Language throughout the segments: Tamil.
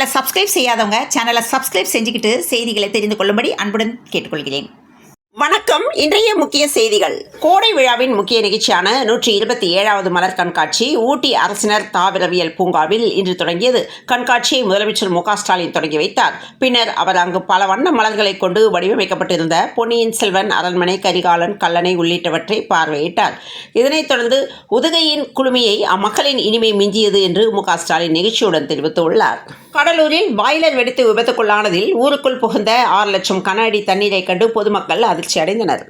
சேனலை சப்ஸ்கிரைப் செய்யாதவங்க சேனலை சப்ஸ்கிரைப் செஞ்சுக்கிட்டு செய்திகளை தெரிந்து கொள்ளும்படி அன்புடன் கேட்டுக்கொள்கிறேன். வணக்கம். இன்றைய முக்கிய செய்திகள். கோடை விழாவின் முக்கிய நிகழ்ச்சியான 127வது மலர் கண்காட்சி ஊட்டி அரசினர் தாவரவியல் பூங்காவில் இன்று தொடங்கியது. கண்காட்சியை முதலமைச்சர் மு.க.ஸ்டாலின் தொடங்கி வைத்தார். பின்னர் அவர் அங்கு பல வண்ண மலர்களை கொண்டு வடிவமைக்கப்பட்டிருந்த பொன்னியின் செல்வன், அரண்மனை, கரிகாலன், கல்லணை உள்ளிட்டவற்றை பார்வையிட்டார். இதனைத் தொடர்ந்து உதகையின் குளுமையை அம்மக்களின் இனிமை மிஞ்சியது என்று மு.க.ஸ்டாலின் நிகழ்ச்சியுடன் தெரிவித்துள்ளார். கடலூரில் பாய்லர் வெடித்து விபத்துக்குள்ளானதில் ஊருக்குள் புகுந்த 6 லட்சம் கன அடி தண்ணீரை கண்டு பொதுமக்கள் அதிர்ச்சி அடைந்தனர்.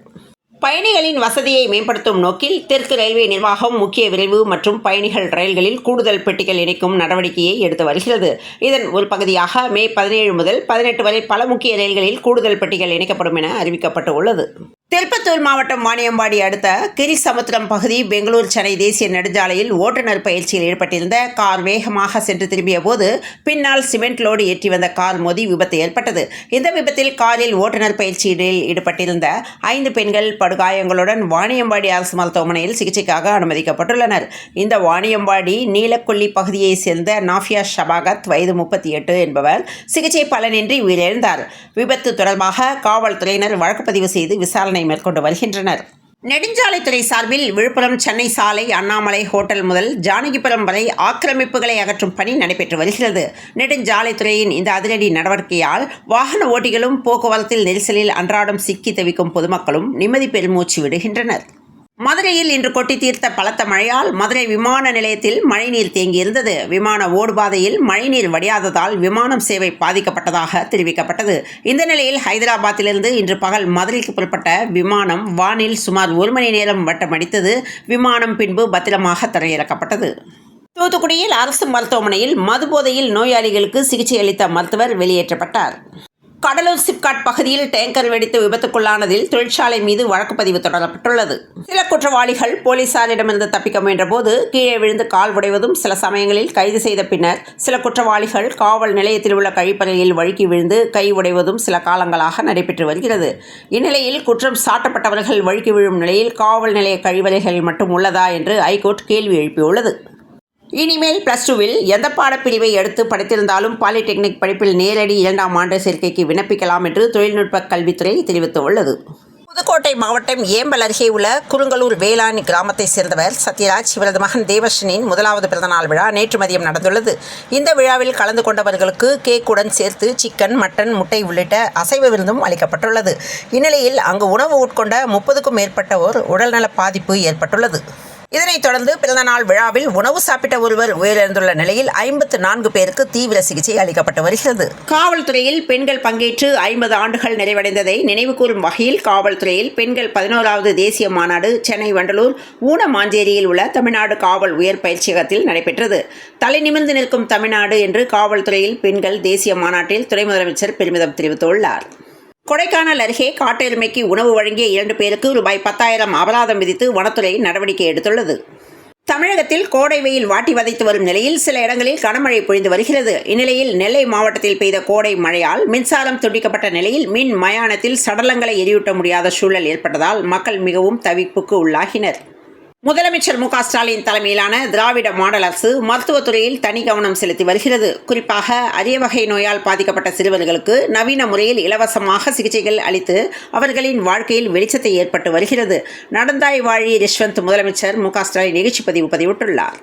பயணிகளின் வசதியை மேம்படுத்தும் நோக்கில் தெற்கு ரயில்வே நிர்வாகம் முக்கிய விரைவு மற்றும் பயணிகள் ரயில்களில் கூடுதல் பெட்டிகள் இணைக்கும் நடவடிக்கையை எடுத்து வருகிறது. இதன் ஒரு பகுதியாக மே 17 முதல் 18 வரை பல முக்கிய ரயில்களில் கூடுதல் பெட்டிகள் இணைக்கப்படும் என அறிவிக்கப்பட்டு உள்ளது. திருப்பத்தூர் மாவட்டம் வாணியம்பாடி அடுத்த கிரிசமுத்திரம் பகுதி பெங்களூர் சென்னை தேசிய நெடுஞ்சாலையில் ஓட்டுநர் பயிற்சியில் ஈடுபட்டிருந்த கார் வேகமாக சென்று திரும்பிய போது பின்னால் சிமெண்ட் லோடு ஏற்றி வந்த கார் மோதி விபத்து ஏற்பட்டது. இந்த விபத்தில் காரில் ஓட்டுநர் பயிற்சியில் ஈடுபட்டிருந்த 5 பெண்கள் படுகாயங்களுடன் வாணியம்பாடி அரசு மருத்துவமனையில் சிகிச்சைக்காக அனுமதிக்கப்பட்டுள்ளனர். இந்த வாணியம்பாடி நீலக்கொல்லி பகுதியைச் சேர்ந்த நாஃபியா ஷபாகத் வயது 38 என்பவர் சிகிச்சை பலனின்றி உயிரிழந்தார். விபத்து தொடர்பாக காவல்துறையினர் வழக்குப்பதிவு செய்து விசாரணை மேற்கொண்டு வருகின்றனர். நெடுஞ்சாலைத்துறை சார்பில் விழுப்புரம் சென்னை சாலை அண்ணாமலை ஹோட்டல் முதல் ஜானகிபுரம் வரை ஆக்கிரமிப்புகளை அகற்றும் பணி நடைபெற்று வருகிறது. நெடுஞ்சாலைத்துறையின் இந்த அதிரடி நடவடிக்கையால் வாகன ஓட்டிகளும் போக்குவரத்தில் நெரிசலில் அன்றாடம் சிக்கி தவிக்கும் பொதுமக்களும் நிம்மதி பெருமூச்சு விடுகின்றனர். மதுரையில் இன்று கொட்டி தீர்த்த பலத்த மழையால் மதுரை விமான நிலையத்தில் மழைநீர் தேங்கியிருந்தது. விமான ஓடுபாதையில் மழைநீர் வடியாததால் விமானம் சேவை பாதிக்கப்பட்டதாக தெரிவிக்கப்பட்டது. இந்த நிலையில் ஹைதராபாத்திலிருந்து இன்று பகல் மதுரைக்கு புறப்பட்ட விமானம் வானில் சுமார் 1 மணி நேரம் வட்டமடித்தது. விமானம் பின்பு பத்திரமாக தரையிறக்கப்பட்டது. தூத்துக்குடியில் அரசு மருத்துவமனையில் மதுபோதையில் நோயாளிகளுக்கு சிகிச்சை அளித்த மருத்துவர் வெளியேற்றப்பட்டார். கடலூர் சிப்காட் பகுதியில் டேங்கர் வெடித்து விபத்துக்குள்ளானதில் தொழிற்சாலை மீது வழக்குப்பதிவு தொடரப்பட்டுள்ளது. சில குற்றவாளிகள் போலீசாரிடமிருந்து தப்பிக்க முயன்றபோது கீழே விழுந்து கால் உடைவதும், சில சமயங்களில் கைது செய்த பின்னர் சில குற்றவாளிகள் காவல் நிலையத்தில் உள்ள கழிப்பறையில் வழுக்கி விழுந்து கை உடைவதும் சில காலங்களாக நடைபெற்று வருகிறது. இந்நிலையில் குற்றம் சாட்டப்பட்டவர்கள் வழுக்கி விழும் நிலையில் காவல் நிலைய கழிவறைகள் மட்டும் உள்ளதா என்று ஐகோர்ட் கேள்வி எழுப்பியுள்ளது. இனிமேல் +2வில் எந்த பாடப்பிரிவை எடுத்து படித்திருந்தாலும் பாலிடெக்னிக் படிப்பில் நேரடி 2ஆம் ஆண்டு சேர்க்கைக்கு விண்ணப்பிக்கலாம் என்று தொழில்நுட்ப கல்வித்துறை தெரிவித்துள்ளது. புதுக்கோட்டை மாவட்டம் ஏம்பல் அருகே உள்ள குருங்கலூர் வேளாண் கிராமத்தைச் சேர்ந்தவர் சத்யராஜ். இவரது மகன் தேவர்ஷனின் 1வது பிறந்தநாள் விழா நேற்று மதியம் நடந்துள்ளது. இந்த விழாவில் கலந்து கொண்டவர்களுக்கு கேக்குடன் சேர்த்து சிக்கன், மட்டன், முட்டை உள்ளிட்ட அசைவ விருந்தும் அளிக்கப்பட்டுள்ளது. இந்நிலையில் அங்கு உணவு உட்கொண்ட 30க்கும் மேற்பட்டோர் உடல்நல பாதிப்பு ஏற்பட்டுள்ளது. இதனைத் தொடர்ந்து பிறந்தநாள் விழாவில் உணவு சாப்பிட்ட ஒருவர் உயிரிழந்துள்ள நிலையில் 54 பேருக்கு தீவிர சிகிச்சை அளிக்கப்பட்டு வருகிறது. காவல்துறையில் பெண்கள் பங்கேற்று 50 ஆண்டுகள் நிறைவடைந்ததை நினைவுகூரும் வகையில் காவல்துறையில் பெண்கள் 11வது தேசிய மாநாடு சென்னை வண்டலூர் ஊனமாஞ்சேரியில் உள்ள தமிழ்நாடு காவல் உயர் பயிற்சியகத்தில் நடைபெற்றது. தலை நிமிர்ந்து நிற்கும் தமிழ்நாடு என்று காவல்துறையில் பெண்கள் தேசிய மாநாட்டில் துணை முதலமைச்சர் பெருமிதம் தெரிவித்துள்ளார். கொடைக்கானல் அருகே காட்டெருமைக்கு உணவு வழங்கிய 2 பேருக்கு ரூபாய் 10,000 அபராதம் விதித்து வனத்துறை நடவடிக்கை எடுத்துள்ளது. தமிழகத்தில் கோடை வெயில் வாட்டி வதைத்து வரும் நிலையில் சில இடங்களில் கனமழை பொழிந்து வருகிறது. இந்நிலையில் நெல்லை மாவட்டத்தில் பெய்த கோடை மழையால் மின்சாரம் துண்டிக்கப்பட்ட நிலையில் மின் மயானத்தில் சடலங்களை எரியூட்ட முடியாத சூழல் ஏற்பட்டதால் மக்கள் மிகவும் தவிப்புக்கு உள்ளாகினர். முதலமைச்சர் மு.க.ஸ்டாலின் தலைமையிலான திராவிட மாடல் அரசு மருத்துவத்துறையில் தனி கவனம் செலுத்தி வருகிறது. குறிப்பாக அரிய வகை நோயால் பாதிக்கப்பட்ட சிறுவர்களுக்கு நவீன முறையில் இலவசமாக சிகிச்சைகள் அளித்து அவர்களின் வாழ்க்கையில் வெளிச்சத்தை ஏற்பட்டு வருகிறது. நடந்தாய் வாழி யஷ்வந்த் முதலமைச்சர் மு.க.ஸ்டாலின் நிகழ்ச்சி பதிவிட்டுள்ளார்.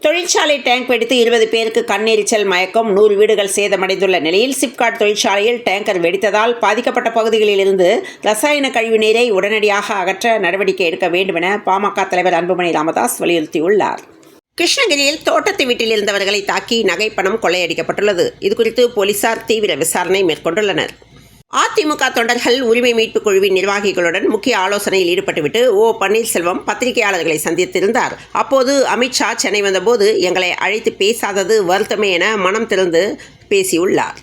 தொழிற்சாலை டேங்க் வெடித்து 20 பேருக்கு கண்ணெரிச்சல், மயக்கம், 100 வீடுகள் சேதமடைந்துள்ள நிலையில் சிப்காட் தொழிற்சாலையில் டேங்கர் வெடித்ததால் பாதிக்கப்பட்ட பகுதிகளிலிருந்து ரசாயன கழிவு நீரை உடனடியாக அகற்ற நடவடிக்கை எடுக்க வேண்டும் என பாமக தலைவர் அன்புமணி ராமதாஸ் வலியுறுத்தியுள்ளார். கிருஷ்ணகிரியில் தோட்டத்து வீட்டில் இருந்தவர்களை தாக்கி நகை, பணம் கொள்ளையடிக்கப்பட்டுள்ளது. இதுகுறித்து போலீசார் தீவிர விசாரணை மேற்கொண்டுள்ளனர். அதிமுக தொண்டர்கள் உரிமை மீட்புக் குழுவின் நிர்வாகிகளுடன் முக்கிய ஆலோசனையில் ஈடுபட்டுவிட்டு பன்னீர்செல்வம் பத்திரிகையாளர்களை சந்தித்திருந்தார். அப்போது அமித்ஷா சென்னை வந்தபோது எங்களை அழைத்து பேசாதது வருத்தமே என மனம் திறந்து பேசியுள்ளார்.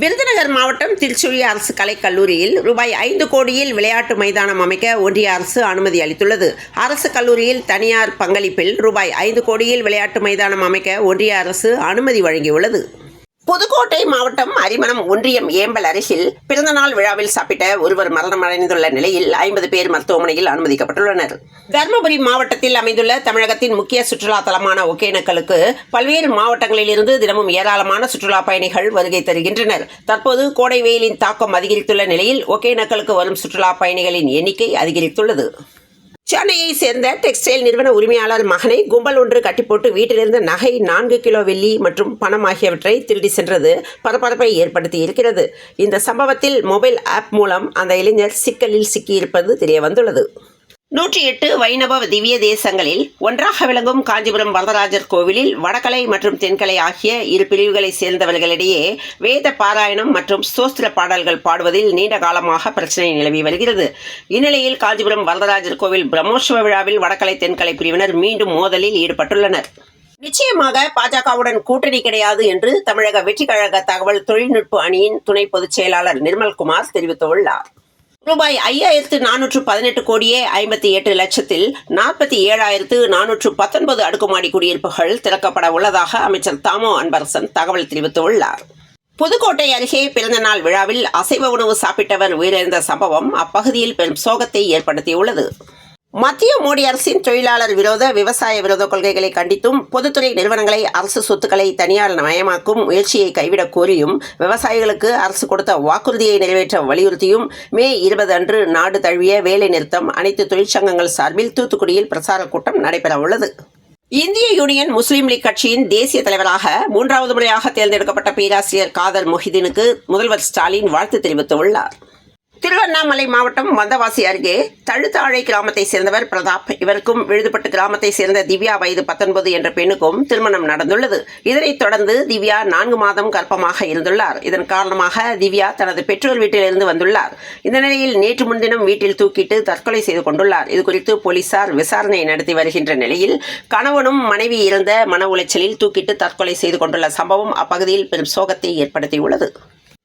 விருதுநகர் மாவட்டம் திருச்சுழி அரசு கலைக்கல்லூரியில் ரூபாய் 5 கோடியில் விளையாட்டு மைதானம் அமைக்க ஒன்றிய அரசு அனுமதி அளித்துள்ளது. அரசு கல்லூரியில் தனியார் பங்களிப்பில் ரூபாய் 5 கோடியில் விளையாட்டு மைதானம் அமைக்க ஒன்றிய அரசு அனுமதி வழங்கியுள்ளது. புதுக்கோட்டை மாவட்டம் அரிமணம் ஒன்றியம் ஏம்பல் அருகில் பிறந்தநாள் விழாவில் சாப்பிட்ட ஒருவர் மரணமடைந்துள்ள நிலையில் 50 பேர் மருத்துவமனையில் அனுமதிக்கப்பட்டுள்ளனர். தருமபுரி மாவட்டத்தில் அமைந்துள்ள தமிழகத்தின் முக்கிய சுற்றுலா தலமான ஒகேனக்கலுக்கு பல்வேறு மாவட்டங்களிலிருந்து தினமும் ஏராளமான சுற்றுலா பயணிகள் வருகை தருகின்றனர். தற்போது கோடை வெயிலின் தாக்கம் அதிகரித்துள்ள நிலையில் ஒகேனக்கலுக்கு வரும் சுற்றுலா பயணிகளின் எண்ணிக்கை அதிகரித்துள்ளது. சென்னையை சேர்ந்த டெக்ஸ்டைல் நிறுவன உரிமையாளர் மகனை கும்பல் ஒன்று கட்டிப்போட்டு வீட்டிலிருந்து நகை 4 கிலோ வெள்ளி மற்றும் பணம் ஆகியவற்றை திருடி சென்றது பரபரப்பை ஏற்படுத்தி இருக்கிறது. இந்த சம்பவத்தில் மொபைல் ஆப் மூலம் அந்த இளைஞர் சிக்கலில் சிக்கியிருப்பது தெரியவந்துள்ளது. 108 வைணவ திவ்ய தேசங்களில் ஒன்றாக விளங்கும் காஞ்சிபுரம் வரதராஜர் கோவிலில் வடகலை மற்றும் தென்கலை ஆகிய இரு பிரிவுகளை சேர்ந்தவர்களிடையே வேத பாராயணம் மற்றும் ஸ்தோத்திர பாடல்கள் பாடுவதில் நீண்ட காலமாக பிரச்சனை நிலவி வருகிறது. இந்நிலையில் காஞ்சிபுரம் வரதராஜர் கோவில் பிரம்மோற்சவ விழாவில் வடகலை தென்கலை பிரிவினர் மீண்டும் மோதலில் ஈடுபட்டுள்ளனர். நிச்சயமாக பாஜகவுடன் கூட்டணி கிடையாது என்று தமிழக வெற்றி கழக தகவல் தொழில்நுட்ப அணியின் துணை பொதுச் செயலாளர் நிர்மல்குமார் தெரிவித்துள்ளார். ரூபாய் 5418 கோடியே 58 லட்சத்தில் 47,419 அடுக்குமாடி குடியிருப்புகள் திறக்கப்பட உள்ளதாக அமைச்சர் தாமோ அன்பரசன் தகவல் தெரிவித்துள்ளார். புதுக்கோட்டை அருகே பிறந்தநாள் விழாவில் அசைவ உணவு சாப்பிட்டவர் உயிரிழந்த சம்பவம் அப்பகுதியில் பெரும் சோகத்தை ஏற்படுத்தியுள்ளது. மத்திய மோடி அரசின் தொழிலாளர் விரோத விவசாய விரோத கொள்கைகளை கண்டித்தும் பொதுத்துறை நிறுவனங்களை அரசு சொத்துக்களை தனியார் மயமாக்கும் முயற்சியை கைவிடக் கோரியும் விவசாயிகளுக்கு அரசு கொடுத்த வாக்குறுதியை நிறைவேற்ற வலியுறுத்தியும் மே 20 அன்று நாடு தழுவிய வேலை நிறுத்தம் அனைத்து தொழிற்சங்கங்கள் சார்பில் தூத்துக்குடியில் பிரச்சார கூட்டம் நடைபெற உள்ளது. இந்திய யூனியன் முஸ்லீம் லீக் கட்சியின் தேசிய தலைவராக 3வது முறையாக தேர்ந்தெடுக்கப்பட்ட பேராசிரியர் காதர் மொஹிதீனுக்கு முதல்வர் ஸ்டாலின் வாழ்த்து தெரிவித்துள்ளார். திருவண்ணாமலை மாவட்டம் வந்தவாசி அருகே தழுத்தாழை கிராமத்தை சேர்ந்தவர் பிரதாப். இவருக்கும் விழுதுபட்டு கிராமத்தை சேர்ந்த திவ்யா வயது 19 என்ற பெண்ணுக்கும் திருமணம் நடந்துள்ளது. இதனைத் தொடர்ந்து திவ்யா 4 மாதம் கர்ப்பமாக இருந்துள்ளார். இதன் காரணமாக திவ்யா தனது பெற்றோர் வீட்டிலிருந்து வந்துள்ளார். இந்த நிலையில் நேற்று முன்தினம் வீட்டில் தூக்கிட்டு தற்கொலை செய்து கொண்டுள்ளார். இதுகுறித்து போலீசார் விசாரணை நடத்தி வருகின்ற நிலையில் கணவனும் மனைவி இருந்த மன உளைச்சலில் தூக்கிட்டு தற்கொலை செய்து கொண்டுள்ள சம்பவம் அப்பகுதியில் பெரும் சோகத்தை ஏற்படுத்தியுள்ளது.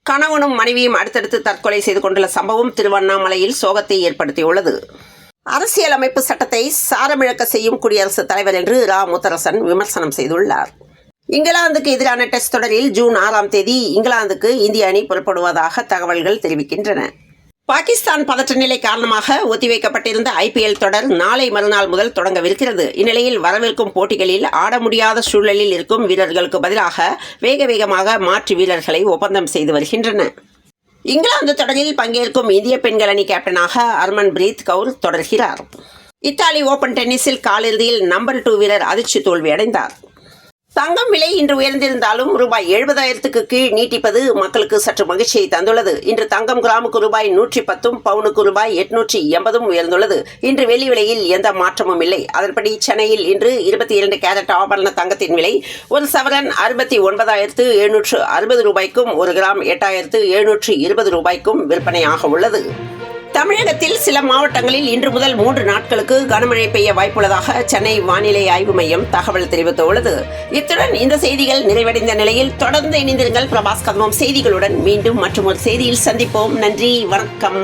கணவனும் மனைவியும் அடுத்தடுத்து தற்கொலை செய்து கொண்டுள்ள சம்பவம் திருவண்ணாமலையில் சோகத்தை ஏற்படுத்தியுள்ளது. அரசியலமைப்பு சட்டத்தை சாரமிழக்க செய்யும் குடியரசுத் தலைவர் என்று ரா முத்தரசன் விமர்சனம் செய்துள்ளார். இங்கிலாந்துக்கு எதிரான டெஸ்ட் தொடரில் ஜூன் 6ஆம் தேதி இங்கிலாந்துக்கு இந்திய அணி புறப்படுவதாக தகவல்கள் தெரிவிக்கின்றன. பாகிஸ்தான் பதற்ற நிலை காரணமாக ஒத்திவைக்கப்பட்டிருந்த IPL தொடர் நாளை மறுநாள் முதல் தொடங்கவிருக்கிறது. இந்நிலையில் வரவிருக்கும் போட்டிகளில் ஆட முடியாத சூழலில் இருக்கும் வீரர்களுக்கு பதிலாக வேகமாக மாற்று வீரர்களை ஒப்பந்தம் செய்து வருகின்றன. இங்கிலாந்து தொடரில் பங்கேற்கும் இந்திய பெண்கள் அணி கேப்டனாக ஹர்மன்பிரீத் கவுர் தொடர்கிறார். இத்தாலி ஓபன் டென்னிஸில் காலிறுதியில் நம்பர் 2 வீரர் அதிர்ச்சி தோல்வியடைந்தார். தங்கம் விலை இன்று உயர்ந்திருந்தாலும் ரூபாய் 70,000க்கு கீழ் நீட்டிப்பது மக்களுக்கு சற்று மகிழ்ச்சியை தந்துள்ளது. இன்று தங்கம் கிராமுக்கு ரூபாய் 110, பவுனுக்கு ரூபாய் 880 உயர்ந்துள்ளது. இன்று வெள்ளி விலையில் எந்த மாற்றமும் இல்லை. அதன்படி சென்னையில் இன்று 22 கேரட் ஆபரண தங்கத்தின் விலை ஒரு சவரன் 69,760 ரூபாய்க்கும், ஒரு கிராம் 8,720 ரூபாய்க்கும் விற்பனையாக உள்ளது. தமிழகத்தில் சில மாவட்டங்களில் இன்று முதல் 3 நாட்களுக்கு கனமழை பெய்ய வாய்ப்புள்ளதாக சென்னை வானிலை ஆய்வு மையம் தகவல் தெரிவித்துள்ளது. இத்துடன் இந்த செய்திகள் நிறைவடைந்த நிலையில் தொடர்ந்து இணைந்திருங்கள் பிரபாஸ் கதம்பம் செய்திகளுடன். மீண்டும் மற்றொரு செய்தியில் சந்திப்போம். நன்றி, வணக்கம்.